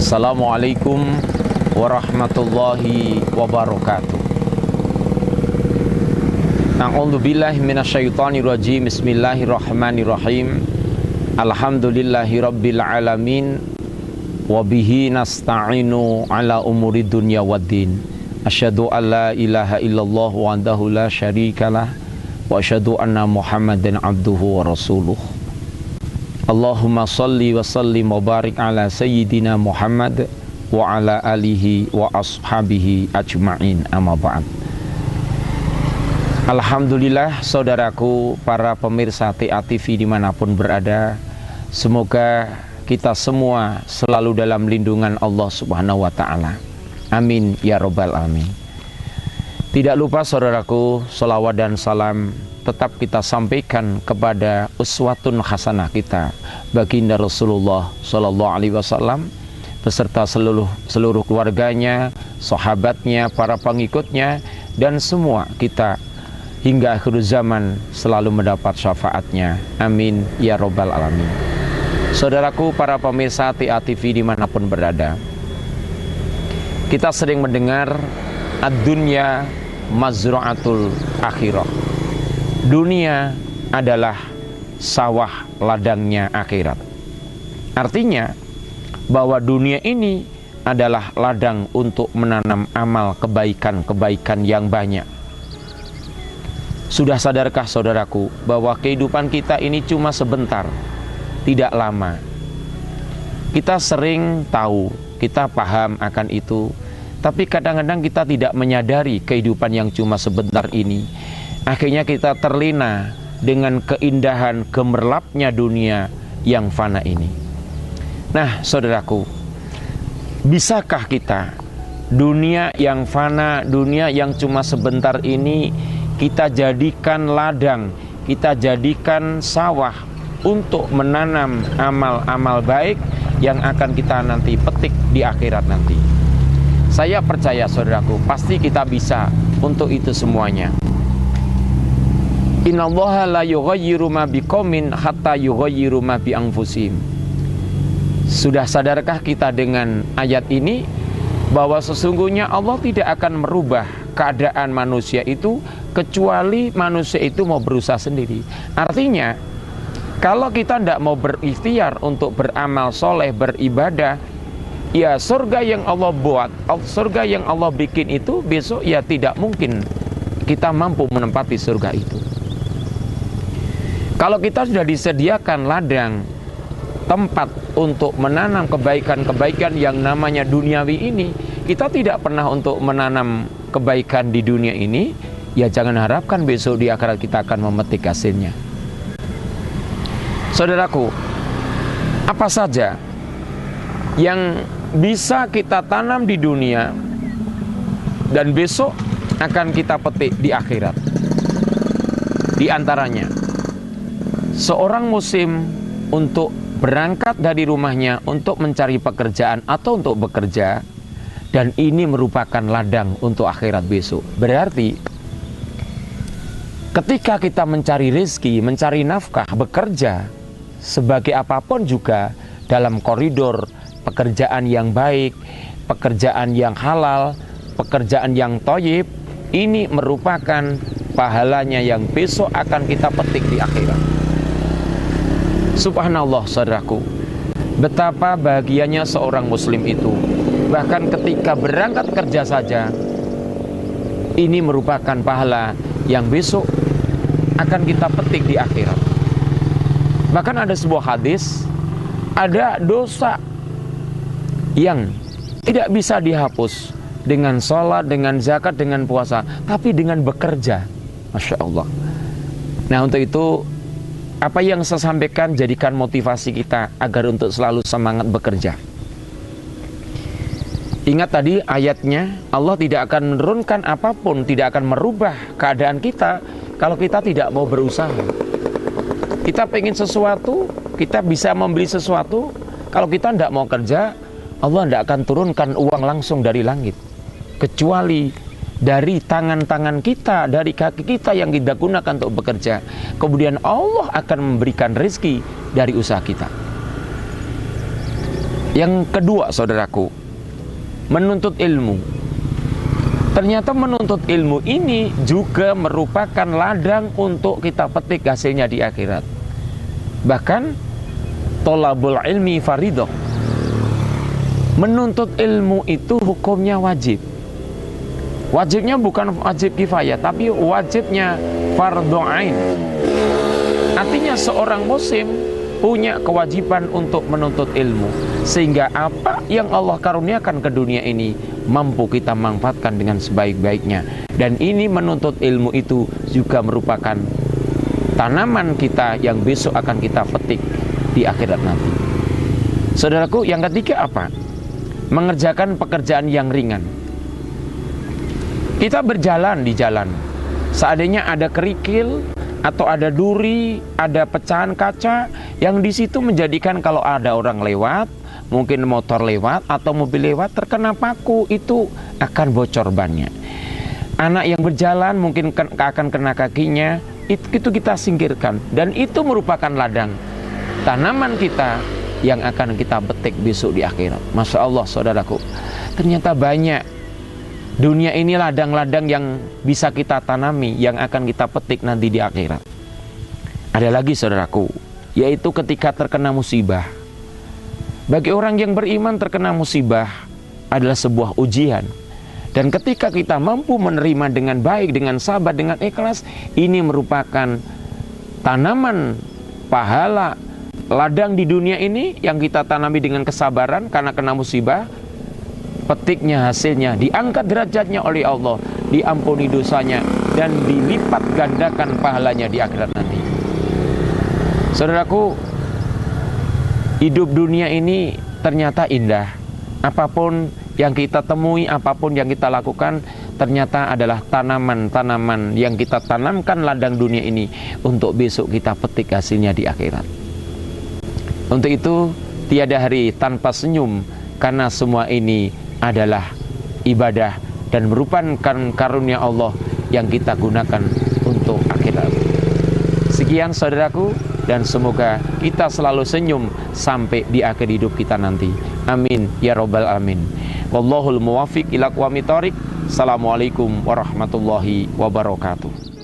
Assalamualaikum warahmatullahi wabarakatuh. A'udzu billahi minasyaitonir rajim. Bismillahirrahmanirrahim. Alhamdulillahirabbil alamin wa bihi nasta'inu ala umuri dunya waddin. Asyhadu an la ilaha illallah wahdahu la syarikalah wa asyhadu anna Muhammadan abduhu wa rasuluh. Allahumma salli wa sallim wa barik ala sayyidina Muhammad wa ala alihi wa ashabihi ajma'in, amma ba'd. Alhamdulillah, saudaraku, para pemirsa TA TV dimanapun berada, semoga kita semua selalu dalam lindungan Allah Subhanahu wa ta'ala. Amin ya rabbal alamin. Tidak lupa saudaraku, salawat dan salam tetap kita sampaikan kepada uswatun hasanah kita, baginda Rasulullah Sallallahu Alaihi Wasallam beserta seluruh keluarganya, sahabatnya, para pengikutnya, dan semua kita hingga akhir zaman selalu mendapat syafaatnya. Amin ya rabbal alamin. Saudaraku, para pemirsa TA TV dimanapun berada, kita sering mendengar ad-dunya mazra'atul akhirah. Dunia adalah sawah ladangnya akhirat. Artinya bahwa dunia ini adalah ladang untuk menanam amal kebaikan-kebaikan yang banyak. Sudah sadarkah saudaraku bahwa kehidupan kita ini cuma sebentar, tidak lama. Kita sering tahu, kita paham akan itu, tapi kadang-kadang kita tidak menyadari kehidupan yang cuma sebentar ini. Akhirnya kita terlena dengan keindahan gemerlapnya dunia yang fana ini. Nah, saudaraku, bisakah kita dunia yang fana, dunia yang cuma sebentar ini kita jadikan ladang, kita jadikan sawah untuk menanam amal-amal baik yang akan kita nanti petik di akhirat nanti? Saya percaya saudaraku, pasti kita bisa untuk itu semuanya. Innallaha la yughayyiru ma biqaumin hatta yughayyiru ma bi anfusihim. Sudah sadarkah kita dengan ayat ini bahwa sesungguhnya Allah tidak akan merubah keadaan manusia itu kecuali manusia itu mau berusaha sendiri. Artinya, kalau kita tidak mau berikhtiar untuk beramal soleh, beribadah, ya surga yang Allah buat, surga yang Allah bikin itu besok ya tidak mungkin kita mampu menempati surga itu. Kalau kita sudah disediakan ladang, tempat untuk menanam kebaikan-kebaikan yang namanya duniawi ini, kita tidak pernah untuk menanam kebaikan di dunia ini, ya jangan harapkan besok di akhirat kita akan memetik hasilnya. Saudaraku, apa saja yang bisa kita tanam di dunia dan besok akan kita petik di akhirat? Di antaranya, seorang muslim untuk berangkat dari rumahnya untuk mencari pekerjaan atau untuk bekerja, dan ini merupakan ladang untuk akhirat besok. Berarti ketika kita mencari rezeki, mencari nafkah, bekerja sebagai apapun juga dalam koridor pekerjaan yang baik, pekerjaan yang halal, pekerjaan yang thayyib, ini merupakan pahalanya yang besok akan kita petik di akhirat. Subhanallah, saudaraku, betapa bahagianya seorang muslim itu. Bahkan ketika berangkat kerja saja, ini merupakan pahala yang besok akan kita petik di akhirat. Bahkan ada sebuah hadis, ada dosa yang tidak bisa dihapus dengan sholat, dengan zakat, dengan puasa, tapi dengan bekerja. Masya Allah. Nah, untuk itu, apa yang saya sampaikan jadikan motivasi kita agar untuk selalu semangat bekerja. Ingat tadi ayatnya, Allah tidak akan menurunkan apapun, tidak akan merubah keadaan kita kalau kita tidak mau berusaha. Kita pengen sesuatu, kita bisa membeli sesuatu, kalau kita tidak mau kerja, Allah tidak akan turunkan uang langsung dari langit, kecuali dari tangan-tangan kita, dari kaki kita yang kita gunakan untuk bekerja. Kemudian Allah akan memberikan rezeki dari usaha kita. Yang kedua, saudaraku, menuntut ilmu. Ternyata menuntut ilmu ini juga merupakan ladang untuk kita petik hasilnya di akhirat. Bahkan tolabul ilmi faridah. Menuntut ilmu itu hukumnya wajib. Wajibnya bukan wajib kifayah, tapi wajibnya fardhu ain. Artinya seorang muslim punya kewajiban untuk menuntut ilmu, sehingga apa yang Allah karuniakan ke dunia ini mampu kita manfaatkan dengan sebaik-baiknya. Dan ini menuntut ilmu itu juga merupakan tanaman kita yang besok akan kita petik di akhirat nanti. Saudaraku, yang ketiga apa? Mengerjakan pekerjaan yang ringan. Kita berjalan di jalan, seandainya ada kerikil atau ada duri, ada pecahan kaca yang di situ menjadikan kalau ada orang lewat, mungkin motor lewat atau mobil lewat, terkena paku, itu akan bocor bannya. Anak yang berjalan mungkin akan kena kakinya, itu kita singkirkan. Dan itu merupakan ladang tanaman kita yang akan kita petik besok di akhirat. Masya Allah, saudaraku, ternyata banyak dunia ini ladang-ladang yang bisa kita tanami, yang akan kita petik nanti di akhirat. Ada lagi, saudaraku, yaitu ketika terkena musibah. Bagi orang yang beriman, terkena musibah adalah sebuah ujian. Dan ketika kita mampu menerima dengan baik, dengan sabar, dengan ikhlas, ini merupakan tanaman pahala, ladang di dunia ini yang kita tanami dengan kesabaran karena kena musibah. Petiknya, hasilnya diangkat derajatnya oleh Allah, diampuni dosanya, dan dilipat gandakan pahalanya di akhirat nanti. Saudaraku, hidup dunia ini ternyata indah. Apapun yang kita temui, apapun yang kita lakukan, ternyata adalah tanaman-tanaman yang kita tanamkan ladang dunia ini untuk besok kita petik hasilnya di akhirat. Untuk itu, tiada hari tanpa senyum, karena semua ini adalah ibadah dan merupakan karunia Allah yang kita gunakan untuk akhirat. Sekian, saudaraku, dan semoga kita selalu senyum sampai di akhir hidup kita nanti. Amin ya robbal alamin. Wallahul muwafiq ila aqwamit thoriq. Assalamualaikum warahmatullahi wabarakatuh.